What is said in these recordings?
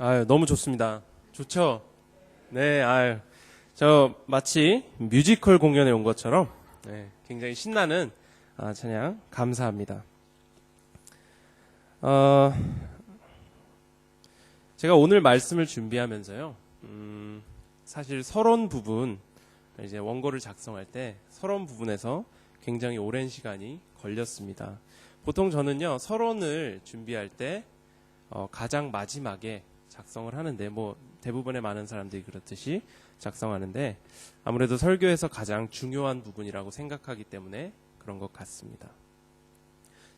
아유, 너무 좋습니다. 좋죠? 네, 아유. 저 마치 뮤지컬 공연에 온 것처럼 네, 굉장히 신나는 찬양 감사합니다. 어, 제가 오늘 말씀을 준비하면서요. 사실 서론 부분, 이제 원고를 작성할 때 서론 부분에서 굉장히 오랜 시간이 걸렸습니다. 보통 저는요, 서론을 준비할 때 가장 마지막에 작성을 하는데, 뭐 대부분의 많은 사람들이 그렇듯이 작성하는데, 아무래도 설교에서 가장 중요한 부분이라고 생각하기 때문에 그런 것 같습니다.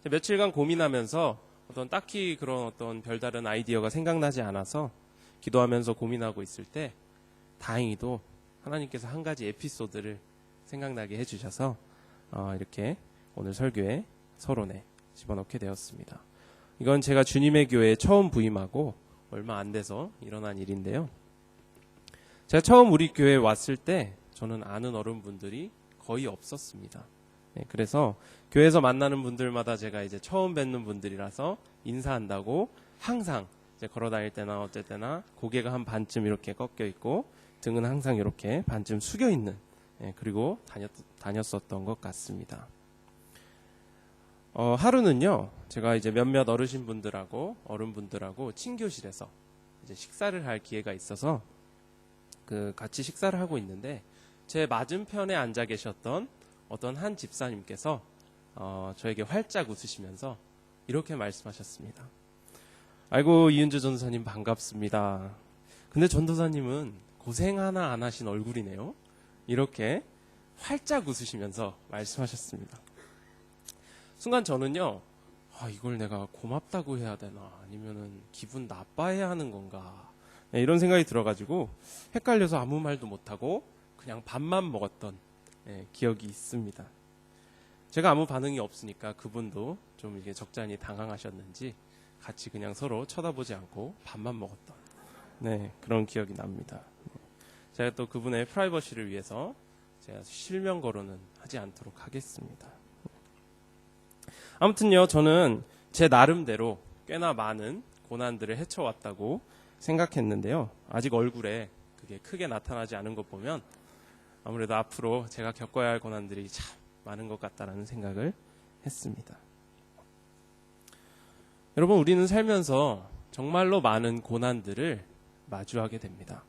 며칠간 고민하면서 딱히 그런 별다른 아이디어가 생각나지 않아서 기도하면서 고민하고 있을 때 다행히도 하나님께서 한 가지 에피소드를 생각나게 해주셔서 이렇게 오늘 설교의 서론에 집어넣게 되었습니다. 이건 제가 주님의 교회에 처음 부임하고 얼마 안 돼서 일어난 일인데요. 제가 처음 우리 교회에 왔을 때 저는 아는 어른분들이 거의 없었습니다. 네, 그래서 교회에서 만나는 분들마다 제가 이제 처음 뵙는 분들이라서 인사한다고 항상 이제 걸어 다닐 때나 어쩔 때나 고개가 한 반쯤 이렇게 꺾여 있고 등은 항상 이렇게 반쯤 숙여 있는 그리고 다녔었던 것 같습니다. 하루는요, 제가 이제 몇몇 어른분들하고 친교실에서 이제 식사를 할 기회가 있어서 같이 식사를 하고 있는데 제 맞은편에 앉아 계셨던 어떤 한 집사님께서 저에게 활짝 웃으시면서 이렇게 말씀하셨습니다. 아이고, 이은주 전도사님 반갑습니다. 근데 전도사님은 고생 하나 안 하신 얼굴이네요. 이렇게 활짝 웃으시면서 말씀하셨습니다. 순간 저는요, 이걸 내가 고맙다고 해야 되나 아니면은 기분 나빠해야 하는 건가, 네, 이런 생각이 들어가지고 헷갈려서 아무 말도 못하고 그냥 밥만 먹었던 기억이 있습니다. 제가 아무 반응이 없으니까 그분도 좀 이게 적잖이 당황하셨는지 같이 그냥 서로 쳐다보지 않고 밥만 먹었던 그런 기억이 납니다. 제가 또 그분의 프라이버시를 위해서 제가 실명 거론은 하지 않도록 하겠습니다. 아무튼요, 저는 제 나름대로 꽤나 많은 고난들을 헤쳐왔다고 생각했는데요. 아직 얼굴에 그게 크게 나타나지 않은 것 보면 아무래도 앞으로 제가 겪어야 할 고난들이 참 많은 것 같다라는 생각을 했습니다. 여러분, 우리는 살면서 정말로 많은 고난들을 마주하게 됩니다.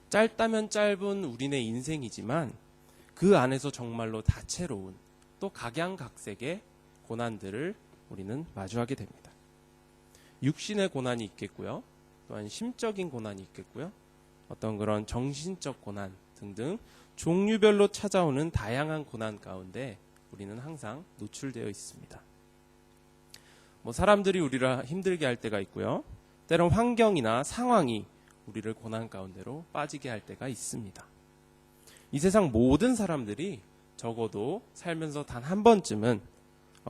짧다면 짧은 우리네 인생이지만 그 안에서 정말로 다채로운 또 각양각색의 고난들을 우리는 마주하게 됩니다. 육신의 고난이 있겠고요. 또한 심적인 고난이 있겠고요. 어떤 그런 정신적 고난 등등 종류별로 찾아오는 다양한 고난 가운데 우리는 항상 노출되어 있습니다. 사람들이 우리를 힘들게 할 때가 있고요. 때론 환경이나 상황이 우리를 고난 가운데로 빠지게 할 때가 있습니다. 이 세상 모든 사람들이 적어도 살면서 단 한 번쯤은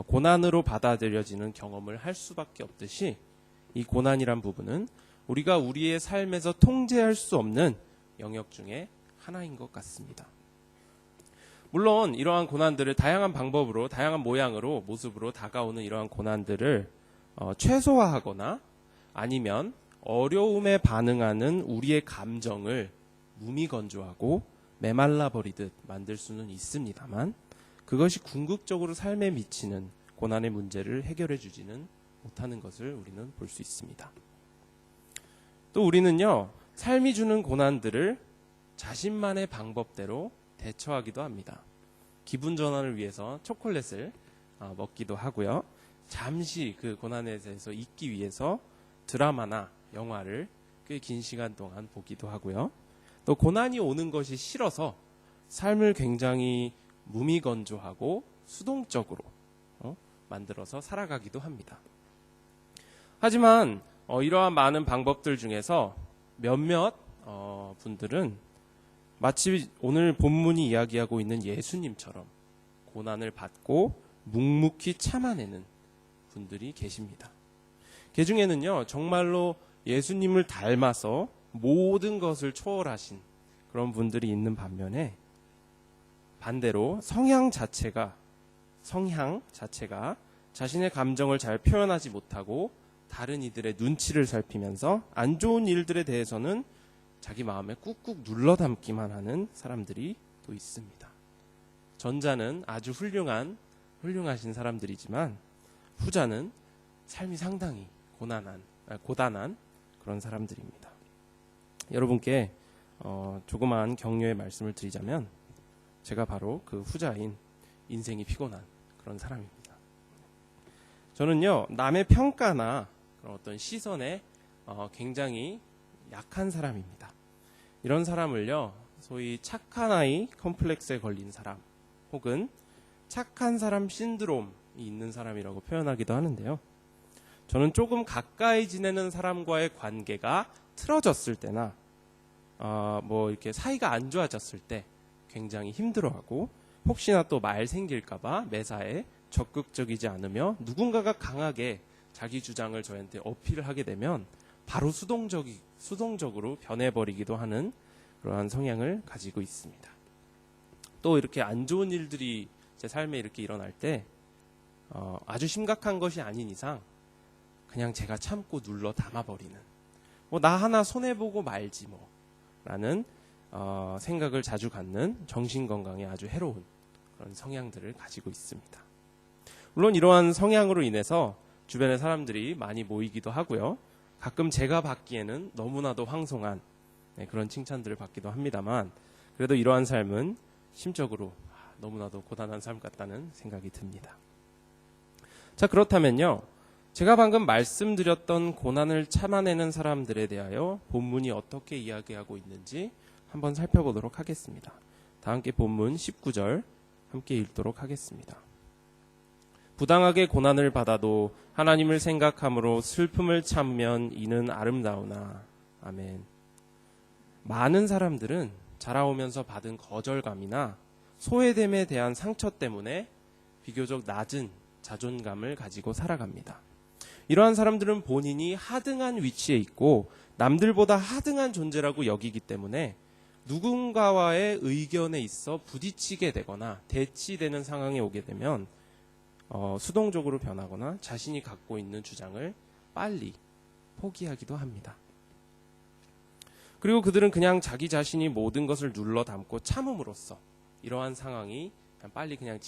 고난으로 받아들여지는 경험을 할 수밖에 없듯이 이 고난이란 부분은 우리가 우리의 삶에서 통제할 수 없는 영역 중에 하나인 것 같습니다. 물론 이러한 고난들을 다양한 방법으로, 다양한 모양으로, 모습으로 다가오는 이러한 고난들을 최소화하거나 아니면 어려움에 반응하는 우리의 감정을 무미건조하고 메말라 버리듯 만들 수는 있습니다만 그것이 궁극적으로 삶에 미치는 고난의 문제를 해결해 주지는 못하는 것을 우리는 볼 수 있습니다. 또 우리는요, 삶이 주는 고난들을 자신만의 방법대로 대처하기도 합니다. 기분 전환을 위해서 초콜릿을 먹기도 하고요. 잠시 그 고난에 대해서 잊기 위해서 드라마나 영화를 꽤 긴 시간 동안 보기도 하고요. 또 고난이 오는 것이 싫어서 삶을 굉장히 무미건조하고 수동적으로 만들어서 살아가기도 합니다. 하지만 이러한 많은 방법들 중에서 몇몇 분들은 마치 오늘 본문이 이야기하고 있는 예수님처럼 고난을 받고 묵묵히 참아내는 분들이 계십니다. 그 중에는요, 정말로 예수님을 닮아서 모든 것을 초월하신 그런 분들이 있는 반면에 반대로 성향 자체가 자신의 감정을 잘 표현하지 못하고 다른 이들의 눈치를 살피면서 안 좋은 일들에 대해서는 자기 마음에 꾹꾹 눌러 담기만 하는 사람들이 또 있습니다. 전자는 아주 훌륭하신 사람들이지만 후자는 삶이 상당히 고단한 그런 사람들입니다. 여러분께 조그마한 격려의 말씀을 드리자면 제가 바로 그 후자인 인생이 피곤한 그런 사람입니다. 저는요, 남의 평가나 그런 어떤 시선에 굉장히 약한 사람입니다. 이런 사람을요, 소위 착한 아이 컴플렉스에 걸린 사람 혹은 착한 사람 신드롬이 있는 사람이라고 표현하기도 하는데요. 저는 조금 가까이 지내는 사람과의 관계가 틀어졌을 때나 이렇게 사이가 안 좋아졌을 때 굉장히 힘들어하고 혹시나 또 말 생길까봐 매사에 적극적이지 않으며 누군가가 강하게 자기 주장을 저한테 어필을 하게 되면 바로 수동적으로 변해버리기도 하는 그러한 성향을 가지고 있습니다. 또 이렇게 안 좋은 일들이 제 삶에 이렇게 일어날 때 아주 심각한 것이 아닌 이상 그냥 제가 참고 눌러 담아버리는 나 하나 손해보고 말지 라는 생각을 자주 갖는 정신건강에 아주 해로운 그런 성향들을 가지고 있습니다. 물론 이러한 성향으로 인해서 주변의 사람들이 많이 모이기도 하고요. 가끔 제가 받기에는 너무나도 황송한 그런 칭찬들을 받기도 합니다만 그래도 이러한 삶은 심적으로 너무나도 고단한 삶 같다는 생각이 듭니다. 자, 그렇다면요. 제가 방금 말씀드렸던 고난을 참아내는 사람들에 대하여 본문이 어떻게 이야기하고 있는지 한번 살펴보도록 하겠습니다. 다 함께 본문 19절 함께 읽도록 하겠습니다. 부당하게 고난을 받아도 하나님을 생각함으로 슬픔을 참으면 이는 아름다우나. 아멘. 많은 사람들은 자라오면서 받은 거절감이나 소외됨에 대한 상처 때문에 비교적 낮은 자존감을 가지고 살아갑니다. 이러한 사람들은 본인이 하등한 위치에 있고 남들보다 하등한 존재라고 여기기 때문에 누군가와의 의견에 있어 부딪히게 되거나 대치되는 상황에 오게 되면 수동적으로 변하거나 자신이 갖고 있는 주장을 빨리 포기하기도 합니다. 그리고 그들은 그냥 자기 자신이 모든 것을 눌러 담고 참음으로써 이러한 상황이 빨리 그냥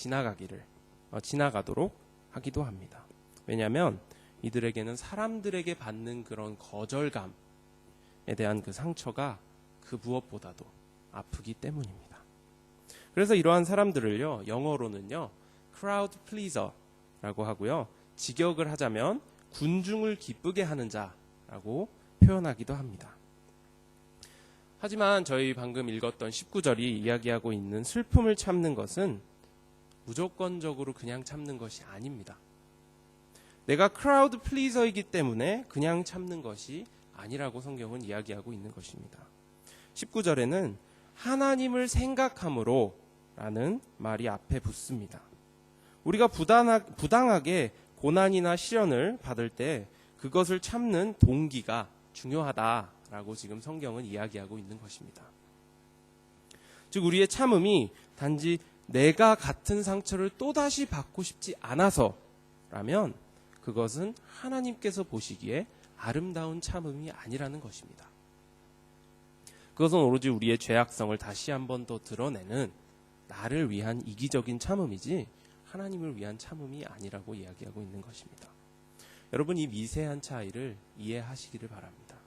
지나가도록 하기도 합니다. 왜냐하면 이들에게는 사람들에게 받는 그런 거절감에 대한 그 상처가 그 무엇보다도 아프기 때문입니다. 그래서 이러한 사람들을요, 영어로는요, crowd pleaser라고 하고요, 직역을 하자면 군중을 기쁘게 하는 자라고 표현하기도 합니다. 하지만 저희 방금 읽었던 19절이 이야기하고 있는 슬픔을 참는 것은 무조건적으로 그냥 참는 것이 아닙니다. 내가 크라우드 플리저이기 때문에 그냥 참는 것이 아니라고 성경은 이야기하고 있는 것입니다. 19절에는 하나님을 생각함으로 라는 말이 앞에 붙습니다. 우리가 부당하게 고난이나 시련을 받을 때 그것을 참는 동기가 중요하다라고 지금 성경은 이야기하고 있는 것입니다. 즉 우리의 참음이 단지 내가 같은 상처를 또다시 받고 싶지 않아서라면 그것은 하나님께서 보시기에 아름다운 참음이 아니라는 것입니다. 그것은 오로지 우리의 죄악성을 다시 한 번 더 드러내는 나를 위한 이기적인 참음이지 하나님을 위한 참음이 아니라고 이야기하고 있는 것입니다. 여러분, 이 미세한 차이를 이해하시기를 바랍니다.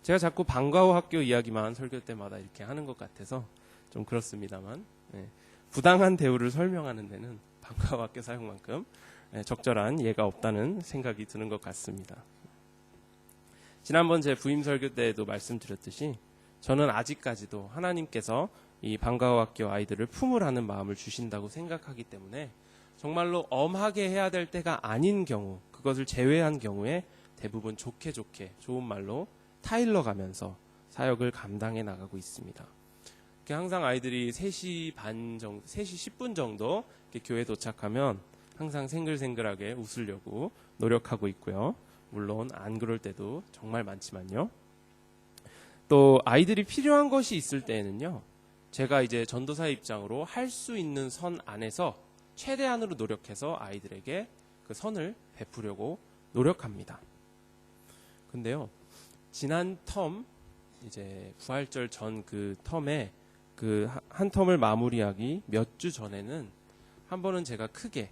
제가 자꾸 방과후 학교 이야기만 설교 때마다 이렇게 하는 것 같아서 좀 그렇습니다만 부당한 대우를 설명하는 데는 방과후 학교 사용만큼 적절한 예가 없다는 생각이 드는 것 같습니다. 지난번 제 부임 설교 때에도 말씀드렸듯이 저는 아직까지도 하나님께서 이 방과후 학교 아이들을 품으라는 마음을 주신다고 생각하기 때문에 정말로 엄하게 해야 될 때가 아닌 경우, 그것을 제외한 경우에 대부분 좋게 좋은 말로 타일러 가면서 사역을 감당해 나가고 있습니다. 항상 아이들이 3시 10분 정도 교회에 도착하면 항상 생글생글하게 웃으려고 노력하고 있고요. 물론 안 그럴 때도 정말 많지만요. 또 아이들이 필요한 것이 있을 때에는요, 제가 이제 전도사의 입장으로 할 수 있는 선 안에서 최대한으로 노력해서 아이들에게 그 선을 베푸려고 노력합니다. 근데요, 지난 텀, 이제 부활절 전 그 텀에 그 한 텀을 마무리하기 몇 주 전에는 한 번은 제가 크게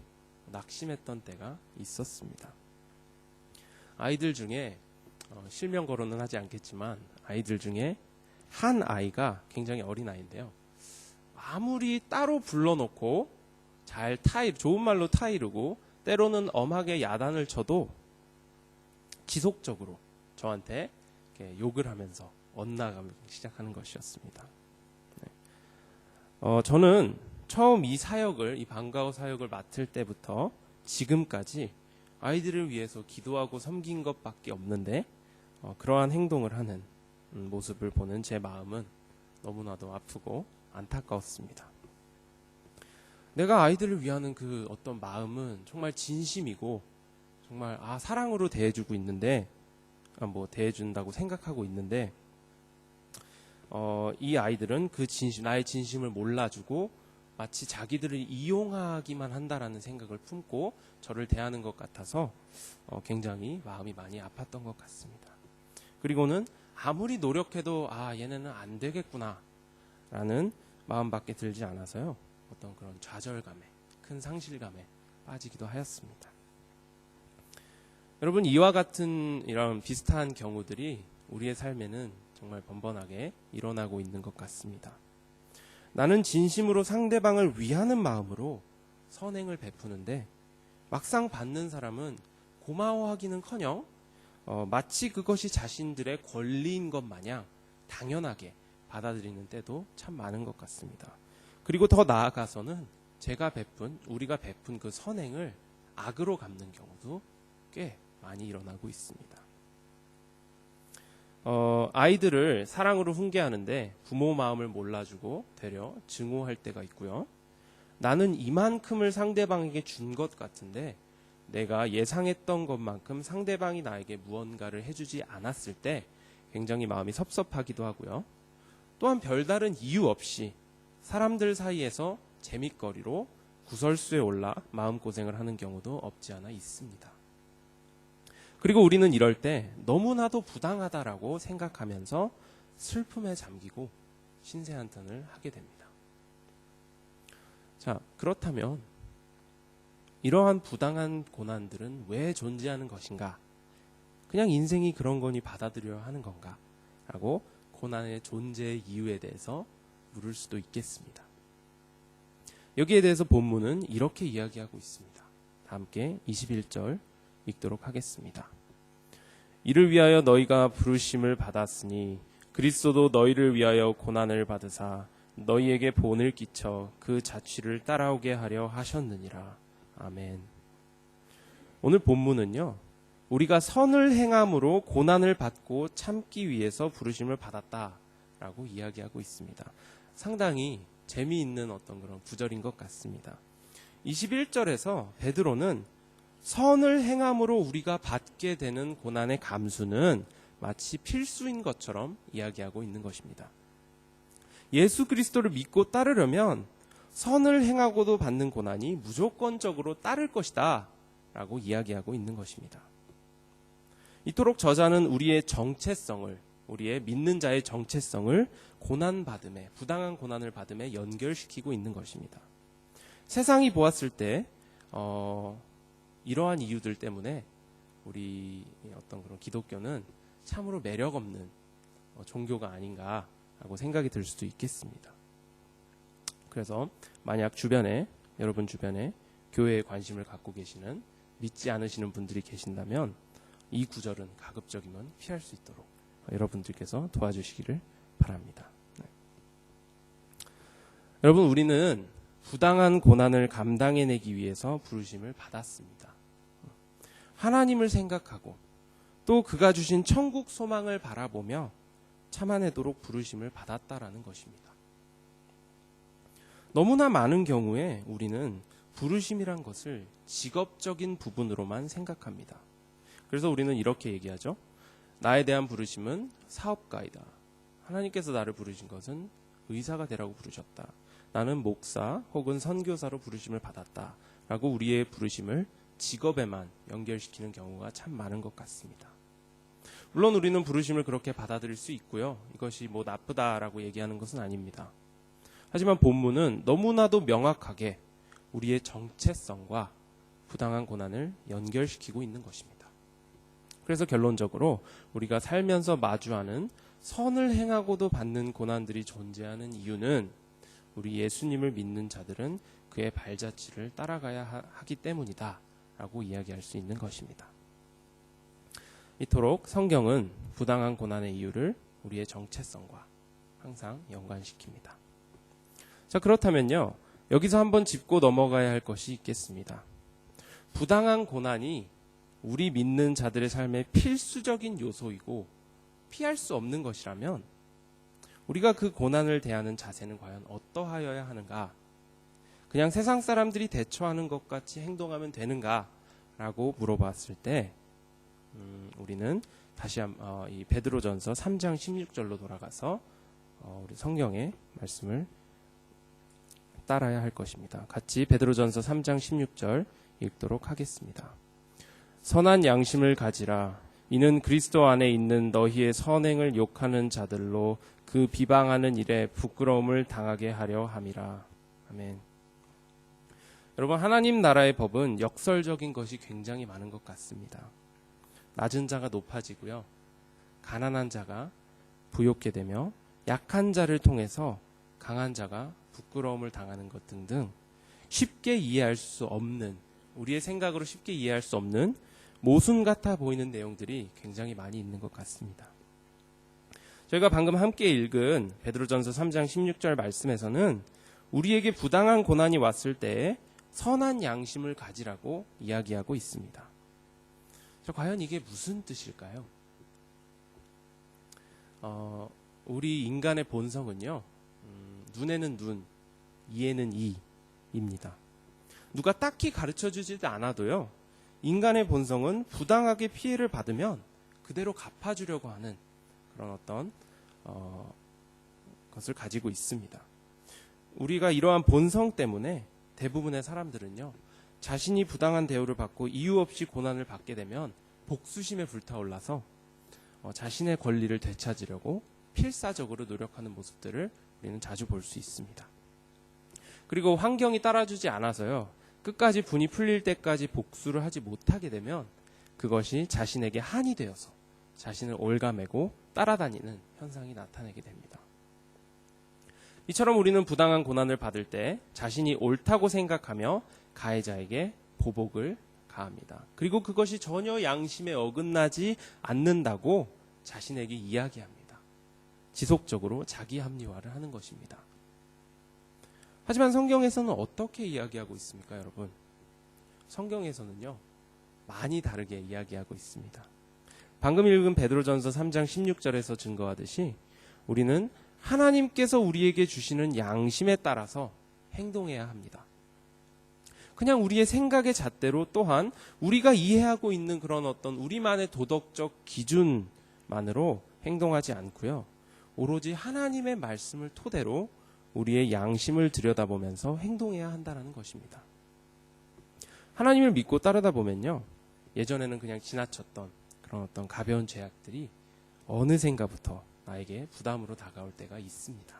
낙심했던 때가 있었습니다. 아이들 중에 실명 거론은 하지 않겠지만 아이들 중에 한 아이가 굉장히 어린 아이인데요. 아무리 따로 불러놓고 잘 좋은 말로 타이르고 때로는 엄하게 야단을 쳐도 지속적으로 저한테 이렇게 욕을 하면서 엇나가기 시작하는 것이었습니다. 저는 처음 이 방과후 사역을 맡을 때부터 지금까지 아이들을 위해서 기도하고 섬긴 것밖에 없는데 그러한 행동을 하는 모습을 보는 제 마음은 너무나도 아프고 안타까웠습니다. 내가 아이들을 위하는 그 어떤 마음은 정말 진심이고 정말 사랑으로 대해주고 있는데 대해준다고 생각하고 있는데 이 아이들은 그 나의 진심을 몰라주고 마치 자기들을 이용하기만 한다라는 생각을 품고 저를 대하는 것 같아서 굉장히 마음이 많이 아팠던 것 같습니다. 그리고는 아무리 노력해도 얘네는 안 되겠구나 라는 마음밖에 들지 않아서요, 어떤 그런 좌절감에, 큰 상실감에 빠지기도 하였습니다. 여러분, 이와 같은 이런 비슷한 경우들이 우리의 삶에는 정말 번번하게 일어나고 있는 것 같습니다. 나는 진심으로 상대방을 위하는 마음으로 선행을 베푸는데 막상 받는 사람은 고마워하기는커녕 마치 그것이 자신들의 권리인 것 마냥 당연하게 받아들이는 때도 참 많은 것 같습니다. 그리고 더 나아가서는 우리가 베푼 그 선행을 악으로 갚는 경우도 꽤 많이 일어나고 있습니다. 아이들을 사랑으로 훈계하는데 부모 마음을 몰라주고 되려 증오할 때가 있고요. 나는 이만큼을 상대방에게 준 것 같은데 내가 예상했던 것만큼 상대방이 나에게 무언가를 해주지 않았을 때 굉장히 마음이 섭섭하기도 하고요. 또한 별다른 이유 없이 사람들 사이에서 재밌거리로 구설수에 올라 마음고생을 하는 경우도 없지 않아 있습니다. 그리고 우리는 이럴 때 너무나도 부당하다라고 생각하면서 슬픔에 잠기고 신세한탄을 하게 됩니다. 자, 그렇다면 이러한 부당한 고난들은 왜 존재하는 것인가? 그냥 인생이 그런 거니 받아들여야 하는 건가? 라고 고난의 존재의 이유에 대해서 물을 수도 있겠습니다. 여기에 대해서 본문은 이렇게 이야기하고 있습니다. 다 함께 21절 읽도록 하겠습니다. 이를 위하여 너희가 부르심을 받았으니 그리스도도 너희를 위하여 고난을 받으사 너희에게 본을 끼쳐 그 자취를 따라오게 하려 하셨느니라. 아멘. 오늘 본문은요, 우리가 선을 행함으로 고난을 받고 참기 위해서 부르심을 받았다라고 이야기하고 있습니다. 상당히 재미있는 어떤 그런 구절인 것 같습니다. 21절에서 베드로는 선을 행함으로 우리가 받게 되는 고난의 감수는 마치 필수인 것처럼 이야기하고 있는 것입니다. 예수 그리스도를 믿고 따르려면 선을 행하고도 받는 고난이 무조건적으로 따를 것이다 라고 이야기하고 있는 것입니다. 이토록 저자는 우리의 믿는 자의 정체성을 부당한 고난을 받음에 연결시키고 있는 것입니다. 세상이 보았을 때 이러한 이유들 때문에 우리 어떤 그런 기독교는 참으로 매력 없는 종교가 아닌가라고 생각이 들 수도 있겠습니다. 그래서 만약 여러분 주변에 교회에 관심을 갖고 계시는 믿지 않으시는 분들이 계신다면 이 구절은 가급적이면 피할 수 있도록 여러분들께서 도와주시기를 바랍니다. 네. 여러분, 우리는 부당한 고난을 감당해내기 위해서 부르심을 받았습니다. 하나님을 생각하고 또 그가 주신 천국 소망을 바라보며 참아내도록 부르심을 받았다라는 것입니다. 너무나 많은 경우에 우리는 부르심이란 것을 직업적인 부분으로만 생각합니다. 그래서 우리는 이렇게 얘기하죠. 나에 대한 부르심은 사업가이다. 하나님께서 나를 부르신 것은 의사가 되라고 부르셨다. 나는 목사 혹은 선교사로 부르심을 받았다. 라고 우리의 부르심을 직업에만 연결시키는 경우가 참 많은 것 같습니다. 물론 우리는 부르심을 그렇게 받아들일 수 있고요. 이것이 뭐 나쁘다라고 얘기하는 것은 아닙니다. 하지만 본문은 너무나도 명확하게 우리의 정체성과 부당한 고난을 연결시키고 있는 것입니다. 그래서 결론적으로 우리가 살면서 마주하는 선을 행하고도 받는 고난들이 존재하는 이유는 우리 예수님을 믿는 자들은 그의 발자취를 따라가야 하기 때문이다 라고 이야기할 수 있는 것입니다. 이토록 성경은 부당한 고난의 이유를 우리의 정체성과 항상 연관시킵니다. 자, 그렇다면요, 여기서 한번 짚고 넘어가야 할 것이 있겠습니다. 부당한 고난이 우리 믿는 자들의 삶의 필수적인 요소이고 피할 수 없는 것이라면 우리가 그 고난을 대하는 자세는 과연 어떠하여야 하는가? 그냥 세상 사람들이 대처하는 것 같이 행동하면 되는가? 라고 물어봤을 때 우리는 다시 이 베드로전서 3장 16절로 돌아가서 우리 성경의 말씀을 따라야 할 것입니다. 같이 베드로전서 3장 16절 읽도록 하겠습니다. 선한 양심을 가지라. 이는 그리스도 안에 있는 너희의 선행을 욕하는 자들로 그 비방하는 일에 부끄러움을 당하게 하려 함이라. 아멘. 여러분, 하나님 나라의 법은 역설적인 것이 굉장히 많은 것 같습니다. 낮은 자가 높아지고요, 가난한 자가 부욕게 되며 약한 자를 통해서 강한 자가 부끄러움을 당하는 것 등등 쉽게 이해할 수 없는, 우리의 생각으로 쉽게 이해할 수 없는 모순 같아 보이는 내용들이 굉장히 많이 있는 것 같습니다. 저희가 방금 함께 읽은 베드로전서 3장 16절 말씀에서는 우리에게 부당한 고난이 왔을 때 선한 양심을 가지라고 이야기하고 있습니다. 과연 이게 무슨 뜻일까요? 우리 인간의 본성은요, 눈에는 눈, 이에는 이입니다. 누가 딱히 가르쳐주지도 않아도요, 인간의 본성은 부당하게 피해를 받으면 그대로 갚아주려고 하는 그런 어떤 것을 가지고 있습니다. 우리가 이러한 본성 때문에 대부분의 사람들은요, 자신이 부당한 대우를 받고 이유 없이 고난을 받게 되면 복수심에 불타올라서 자신의 권리를 되찾으려고 필사적으로 노력하는 모습들을 우리는 자주 볼 수 있습니다. 그리고 환경이 따라주지 않아서요, 끝까지 분이 풀릴 때까지 복수를 하지 못하게 되면 그것이 자신에게 한이 되어서 자신을 올가매고 따라다니는 현상이 나타나게 됩니다. 이처럼 우리는 부당한 고난을 받을 때 자신이 옳다고 생각하며 가해자에게 보복을 가합니다. 그리고 그것이 전혀 양심에 어긋나지 않는다고 자신에게 이야기합니다. 지속적으로 자기 합리화를 하는 것입니다. 하지만 성경에서는 어떻게 이야기하고 있습니까, 여러분? 성경에서는요, 많이 다르게 이야기하고 있습니다. 방금 읽은 베드로전서 3장 16절에서 증거하듯이 우리는 하나님께서 우리에게 주시는 양심에 따라서 행동해야 합니다. 그냥 우리의 생각의 잣대로, 또한 우리가 이해하고 있는 그런 어떤 우리만의 도덕적 기준만으로 행동하지 않고요, 오로지 하나님의 말씀을 토대로 우리의 양심을 들여다보면서 행동해야 한다는 것입니다. 하나님을 믿고 따르다 보면요, 예전에는 그냥 지나쳤던 그런 어떤 가벼운 죄악들이 어느샌가부터 나에게 부담으로 다가올 때가 있습니다.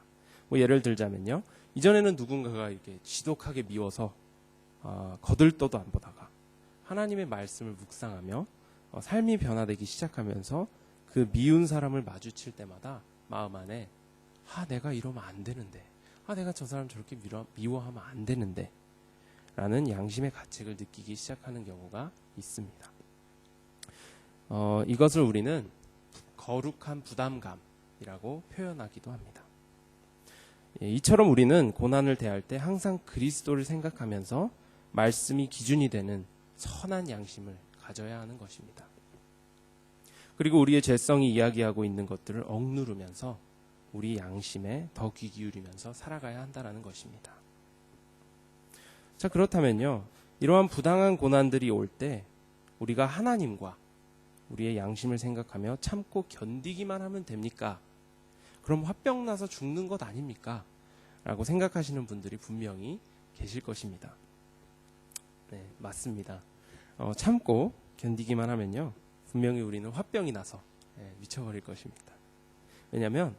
예를 들자면요, 이전에는 누군가가 이렇게 지독하게 미워서 거들떠도 안 보다가 하나님의 말씀을 묵상하며 삶이 변화되기 시작하면서 그 미운 사람을 마주칠 때마다 마음 안에 내가 이러면 안 되는데, 내가 저 사람 저렇게 미워하면 안 되는데 라는 양심의 가책을 느끼기 시작하는 경우가 있습니다. 이것을 우리는 거룩한 부담감이라고 표현하기도 합니다. 이처럼 우리는 고난을 대할 때 항상 그리스도를 생각하면서 말씀이 기준이 되는 선한 양심을 가져야 하는 것입니다. 그리고 우리의 죄성이 이야기하고 있는 것들을 억누르면서 우리 양심에 더 귀 기울이면서 살아가야 한다는 것입니다. 자, 그렇다면요, 이러한 부당한 고난들이 올 때 우리가 하나님과 우리의 양심을 생각하며 참고 견디기만 하면 됩니까? 그럼 화병 나서 죽는 것 아닙니까? 라고 생각하시는 분들이 분명히 계실 것입니다. 네, 맞습니다. 참고 견디기만 하면요, 분명히 우리는 화병이 나서 미쳐버릴 것입니다. 왜냐하면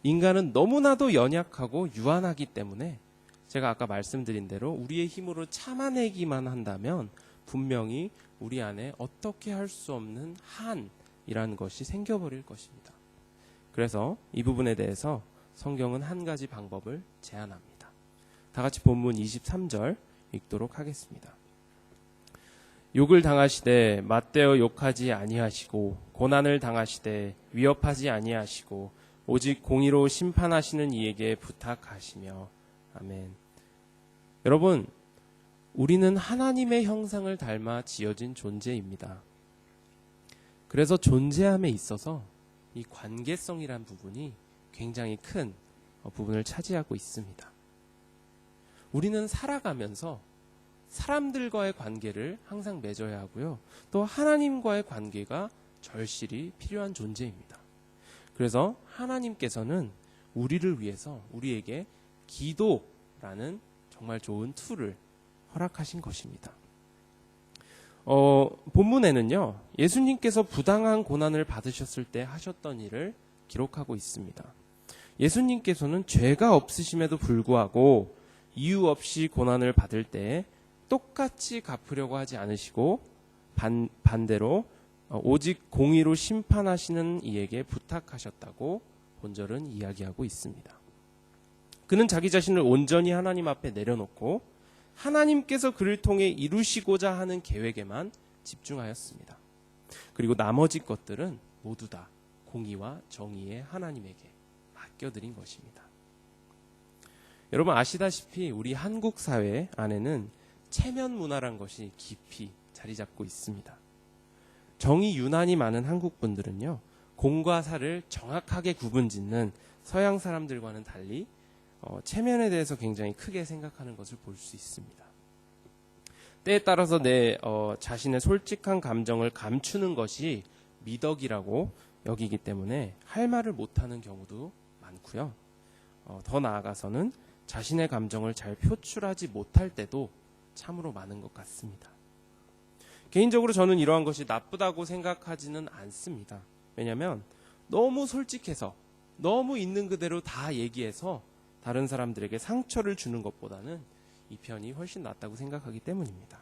인간은 너무나도 연약하고 유한하기 때문에 제가 아까 말씀드린 대로 우리의 힘으로 참아내기만 한다면 분명히 우리 안에 어떻게 할 수 없는 한이라는 것이 생겨버릴 것입니다. 그래서 이 부분에 대해서 성경은 한 가지 방법을 제안합니다. 다 같이 본문 23절 읽도록 하겠습니다. 욕을 당하시되 맞대어 욕하지 아니하시고 고난을 당하시되 위협하지 아니하시고 오직 공의로 심판하시는 이에게 부탁하시며. 아멘. 여러분, 우리는 하나님의 형상을 닮아 지어진 존재입니다. 그래서 존재함에 있어서 이 관계성이란 부분이 굉장히 큰 부분을 차지하고 있습니다. 우리는 살아가면서 사람들과의 관계를 항상 맺어야 하고요, 또 하나님과의 관계가 절실히 필요한 존재입니다. 그래서 하나님께서는 우리를 위해서 우리에게 기도라는 정말 좋은 툴을 허락하신 것입니다. 본문에는요, 예수님께서 부당한 고난을 받으셨을 때 하셨던 일을 기록하고 있습니다. 예수님께서는 죄가 없으심에도 불구하고 이유 없이 고난을 받을 때 똑같이 갚으려고 하지 않으시고 반대로 오직 공의로 심판하시는 이에게 부탁하셨다고 본절은 이야기하고 있습니다. 그는 자기 자신을 온전히 하나님 앞에 내려놓고 하나님께서 그를 통해 이루시고자 하는 계획에만 집중하였습니다. 그리고 나머지 것들은 모두 다 공의와 정의의 하나님에게 맡겨드린 것입니다. 여러분 아시다시피 우리 한국 사회 안에는 체면 문화란 것이 깊이 자리 잡고 있습니다. 정이 유난히 많은 한국 분들은요, 공과 사를 정확하게 구분짓는 서양 사람들과는 달리 체면에 대해서 굉장히 크게 생각하는 것을 볼 수 있습니다. 때에 따라서 내 자신의 솔직한 감정을 감추는 것이 미덕이라고 여기기 때문에 할 말을 못하는 경우도 많고요. 더 나아가서는 자신의 감정을 잘 표출하지 못할 때도 참으로 많은 것 같습니다. 개인적으로 저는 이러한 것이 나쁘다고 생각하지는 않습니다. 왜냐하면 너무 솔직해서 너무 있는 그대로 다 얘기해서 다른 사람들에게 상처를 주는 것보다는 이 편이 훨씬 낫다고 생각하기 때문입니다.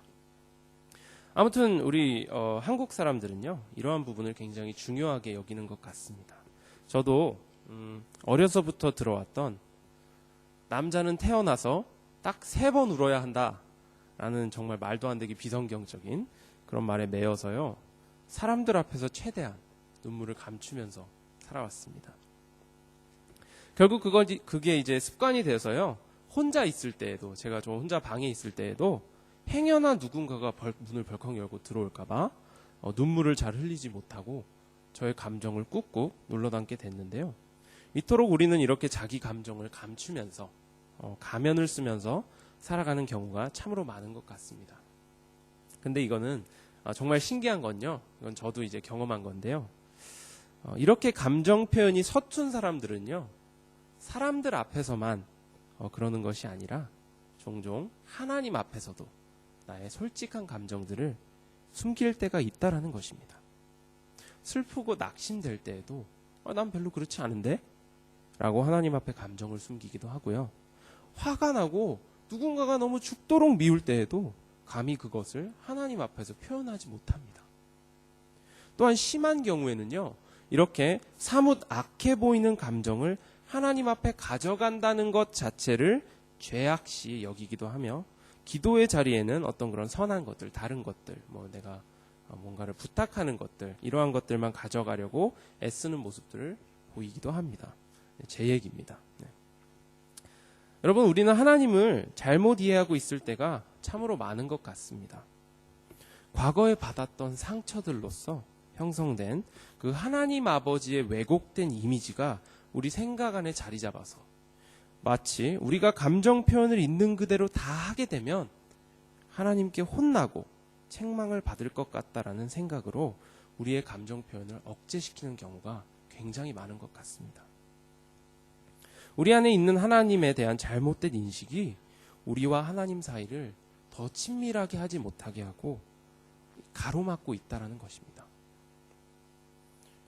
아무튼 우리 한국 사람들은요, 이러한 부분을 굉장히 중요하게 여기는 것 같습니다. 저도 어려서부터 들어왔던 남자는 태어나서 딱 3번 울어야 한다라는 정말 말도 안 되게 비성경적인 그런 말에 매여서요, 사람들 앞에서 최대한 눈물을 감추면서 살아왔습니다. 결국 그게 이제 습관이 돼서요, 혼자 있을 때에도, 제가 좀 혼자 방에 있을 때에도 행여나 누군가가 문을 벌컥 열고 들어올까봐 눈물을 잘 흘리지 못하고 저의 감정을 꾹꾹 눌러담게 됐는데요. 이토록 우리는 이렇게 자기 감정을 감추면서 가면을 쓰면서 살아가는 경우가 참으로 많은 것 같습니다. 근데 이거는 정말 신기한 건요, 이건 저도 이제 경험한 건데요, 이렇게 감정 표현이 서툰 사람들은요, 사람들 앞에서만 그러는 것이 아니라 종종 하나님 앞에서도 나의 솔직한 감정들을 숨길 때가 있다라는 것입니다. 슬프고 낙심될 때에도 난 별로 그렇지 않은데? 라고 하나님 앞에 감정을 숨기기도 하고요. 화가 나고 누군가가 너무 죽도록 미울 때에도 감히 그것을 하나님 앞에서 표현하지 못합니다. 또한 심한 경우에는요, 이렇게 사뭇 악해 보이는 감정을 하나님 앞에 가져간다는 것 자체를 죄악시 여기기도 하며, 기도의 자리에는 어떤 그런 선한 것들, 다른 것들, 내가 뭔가를 부탁하는 것들, 이러한 것들만 가져가려고 애쓰는 모습들을 보이기도 합니다. 제 얘기입니다. 네. 여러분, 우리는 하나님을 잘못 이해하고 있을 때가 참으로 많은 것 같습니다. 과거에 받았던 상처들로서 형성된 그 하나님 아버지의 왜곡된 이미지가 우리 생각 안에 자리 잡아서 마치 우리가 감정 표현을 있는 그대로 다 하게 되면 하나님께 혼나고 책망을 받을 것 같다라는 생각으로 우리의 감정 표현을 억제시키는 경우가 굉장히 많은 것 같습니다. 우리 안에 있는 하나님에 대한 잘못된 인식이 우리와 하나님 사이를 더 친밀하게 하지 못하게 하고, 가로막고 있다라는 것입니다.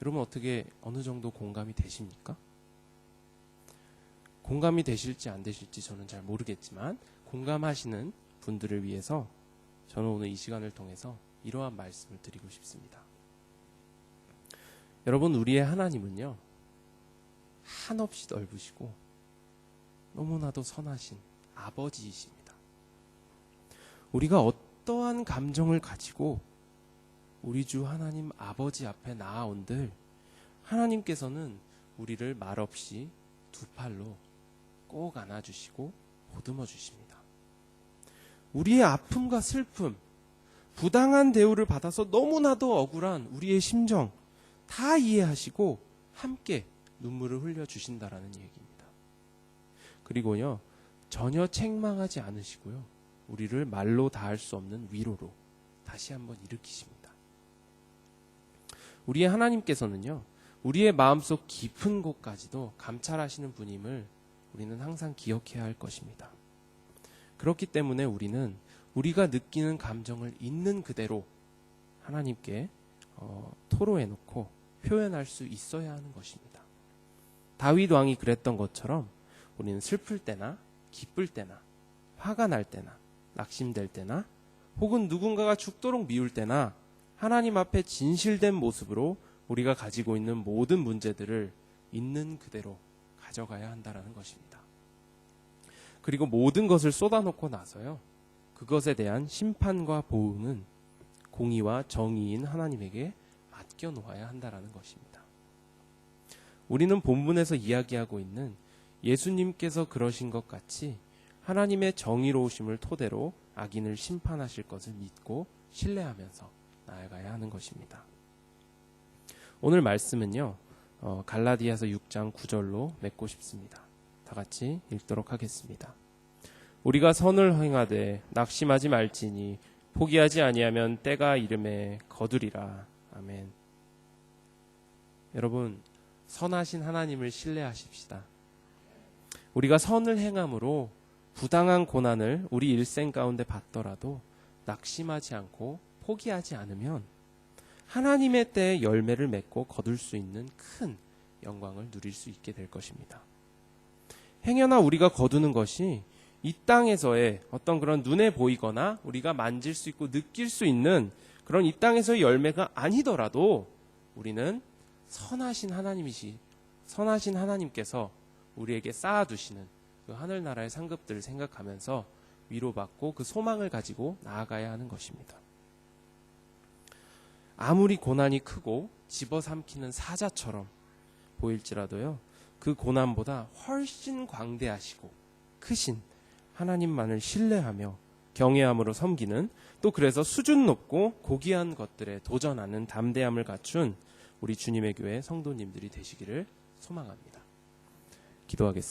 여러분 어떻게 어느 정도 공감이 되십니까? 공감이 되실지 안 되실지 저는 잘 모르겠지만 공감하시는 분들을 위해서 저는 오늘 이 시간을 통해서 이러한 말씀을 드리고 싶습니다. 여러분 우리의 하나님은요 한없이 넓으시고 너무나도 선하신 아버지이십니다. 우리가 어떠한 감정을 가지고 우리 주 하나님 아버지 앞에 나아온들 하나님께서는 우리를 말없이 두 팔로 꼭 안아주시고 보듬어 주십니다. 우리의 아픔과 슬픔, 부당한 대우를 받아서 너무나도 억울한 우리의 심정 다 이해하시고 함께 눈물을 흘려주신다라는 얘기입니다. 그리고요, 전혀 책망하지 않으시고요, 우리를 말로 다할 수 없는 위로로 다시 한번 일으키십니다. 우리의 하나님께서는요, 우리의 마음속 깊은 곳까지도 감찰하시는 분임을 우리는 항상 기억해야 할 것입니다. 그렇기 때문에 우리는 우리가 느끼는 감정을 있는 그대로 하나님께 토로해놓고 표현할 수 있어야 하는 것입니다. 다윗 왕이 그랬던 것처럼 우리는 슬플 때나 기쁠 때나 화가 날 때나 낙심될 때나 혹은 누군가가 죽도록 미울 때나 하나님 앞에 진실된 모습으로 우리가 가지고 있는 모든 문제들을 있는 그대로 가져가야 한다는 것입니다. 그리고 모든 것을 쏟아놓고 나서요, 그것에 대한 심판과 보응은 공의와 정의인 하나님에게 맡겨놓아야 한다는 것입니다. 우리는 본문에서 이야기하고 있는 예수님께서 그러신 것 같이 하나님의 정의로우심을 토대로 악인을 심판하실 것을 믿고 신뢰하면서 나아가야 하는 것입니다. 오늘 말씀은요, 갈라디아서 6장 9절로 맺고 싶습니다. 다 같이 읽도록 하겠습니다. 우리가 선을 행하되 낙심하지 말지니 포기하지 아니하면 때가 이름에 거두리라. 아멘. 여러분, 선하신 하나님을 신뢰하십시다. 우리가 선을 행함으로 부당한 고난을 우리 일생 가운데 받더라도 낙심하지 않고 포기하지 않으면 하나님의 때에 열매를 맺고 거둘 수 있는 큰 영광을 누릴 수 있게 될 것입니다. 행여나 우리가 거두는 것이 이 땅에서의 어떤 그런 눈에 보이거나 우리가 만질 수 있고 느낄 수 있는 그런 이 땅에서의 열매가 아니더라도 우리는 선하신 하나님께서 우리에게 쌓아두시는 그 하늘나라의 상급들을 생각하면서 위로받고 그 소망을 가지고 나아가야 하는 것입니다. 아무리 고난이 크고 집어삼키는 사자처럼 보일지라도요, 그 고난보다 훨씬 광대하시고 크신 하나님만을 신뢰하며 경외함으로 섬기는, 또 그래서 수준 높고 고귀한 것들에 도전하는 담대함을 갖춘 우리 주님의 교회 성도님들이 되시기를 소망합니다. 기도하겠습니다.